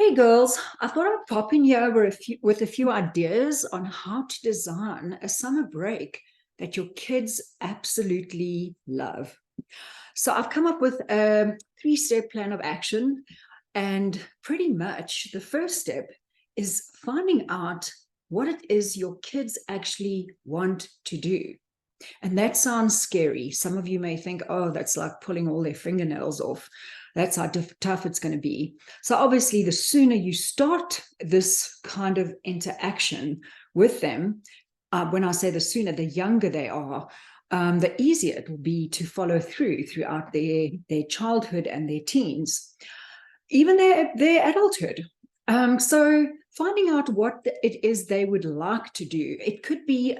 Hey girls, I thought I'd pop in here with a few ideas on how to design a summer break that your kids absolutely love. So I've come up with a 3-step plan of action, and pretty much the first step is finding out what it is your kids actually want to do. And that sounds scary. Some of you may think, oh, that's like pulling all their fingernails off. That's how tough it's going to be. So obviously, the sooner you start this kind of interaction with them, when I say the sooner, the younger they are, the easier it will be to follow throughout their childhood and their teens, even their adulthood. So finding out what it is they would like to do. It could be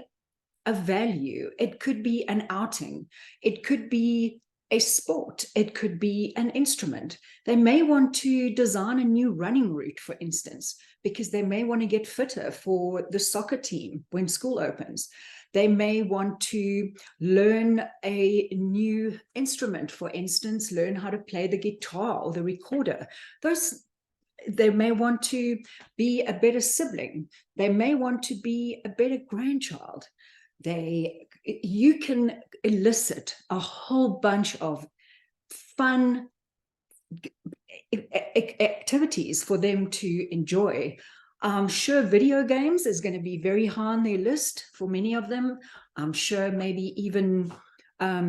a value, it could be an outing, it could be a sport, it could be an instrument. They may want to design a new running route, for instance, because they may want to get fitter for the soccer team when school opens. They may want to learn a new instrument, for instance, learn how to play the guitar or the recorder. They may want to be a better sibling. They may want to be a better grandchild. You can elicit a whole bunch of fun activities for them to enjoy. I'm sure video games is going to be very high on their list for many of them. I'm sure maybe even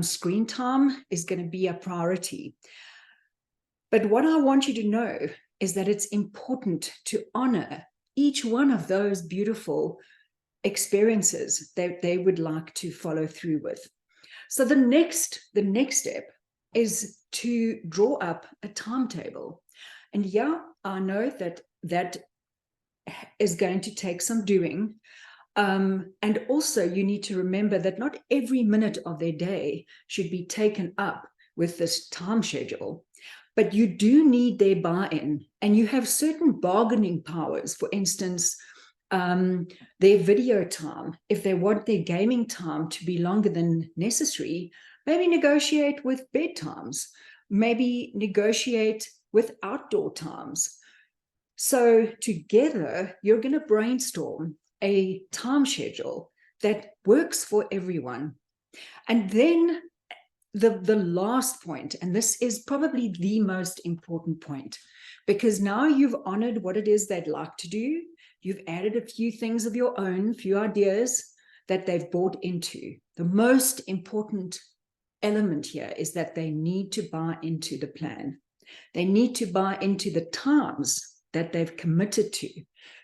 screen time is going to be a priority. But what I want you to know is that it's important to honor each one of those beautiful experiences that they would like to follow through with. So the next step is to draw up a timetable. And yeah, I know that is going to take some doing. And also you need to remember that not every minute of their day should be taken up with this time schedule. But you do need their buy-in, and you have certain bargaining powers. For instance, their video time, if they want their gaming time to be longer than necessary, maybe negotiate with bedtimes, maybe negotiate with outdoor times. So together, you're going to brainstorm a time schedule that works for everyone. And then the last point, and this is probably the most important point, because now you've honored what it is they'd like to do. You've added a few things of your own, few ideas that they've bought into. The most important element here is that they need to buy into the plan. They need to buy into the times that they've committed to.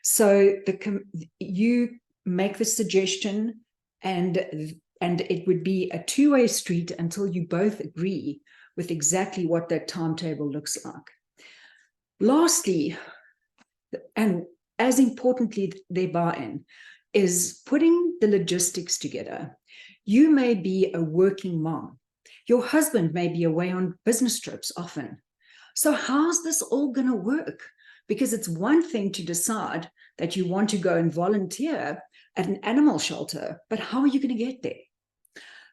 So you make the suggestion, and it would be a two-way street until you both agree with exactly what that timetable looks like. Lastly, and as importantly, their buy-in is putting the logistics together. You may be a working mom. Your husband may be away on business trips often. So how's this all going to work? Because it's one thing to decide that you want to go and volunteer at an animal shelter, but how are you going to get there?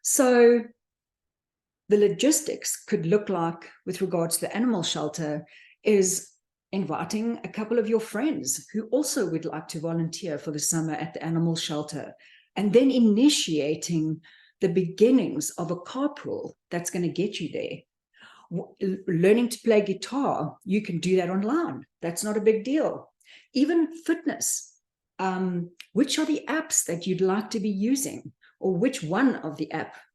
So the logistics could look like, with regards to the animal shelter, is inviting a couple of your friends who also would like to volunteer for the summer at the animal shelter, and then initiating the beginnings of a carpool that's going to get you there. Learning to play guitar, you can do that online. That's not a big deal. Even fitness. Which are the apps that you'd like to be using? Or which one of the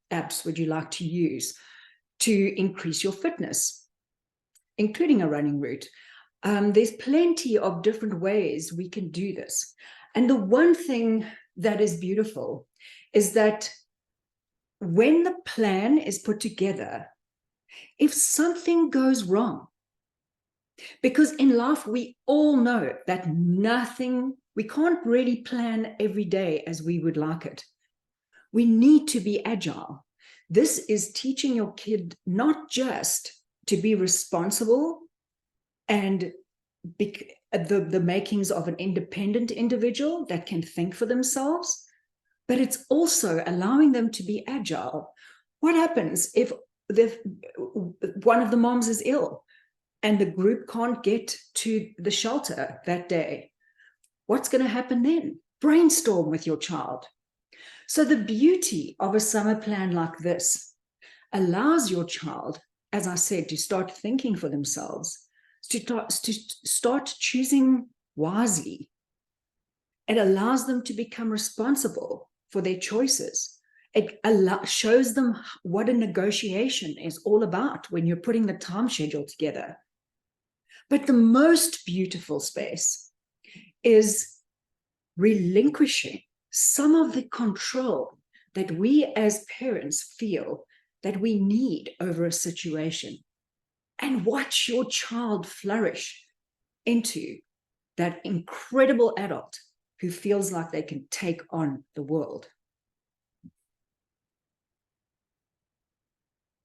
apps would you like to use to increase your fitness, including a running route? There's plenty of different ways we can do this. And the one thing that is beautiful is that when the plan is put together, if something goes wrong, because in life we all know that we can't really plan every day as we would like it. We need to be agile. This is teaching your kid not just to be responsible and the makings of an independent individual that can think for themselves, but it's also allowing them to be agile. What happens if one of the moms is ill and the group can't get to the shelter that day, what's going to happen then? Brainstorm with your child. So the beauty of a summer plan like this allows your child, as I said, to start thinking for themselves, to start choosing wisely. It allows them to become responsible for their choices. It shows them what a negotiation is all about when you're putting the time schedule together. But the most beautiful space is relinquishing some of the control that we as parents feel that we need over a situation, and watch your child flourish into that incredible adult who feels like they can take on the world.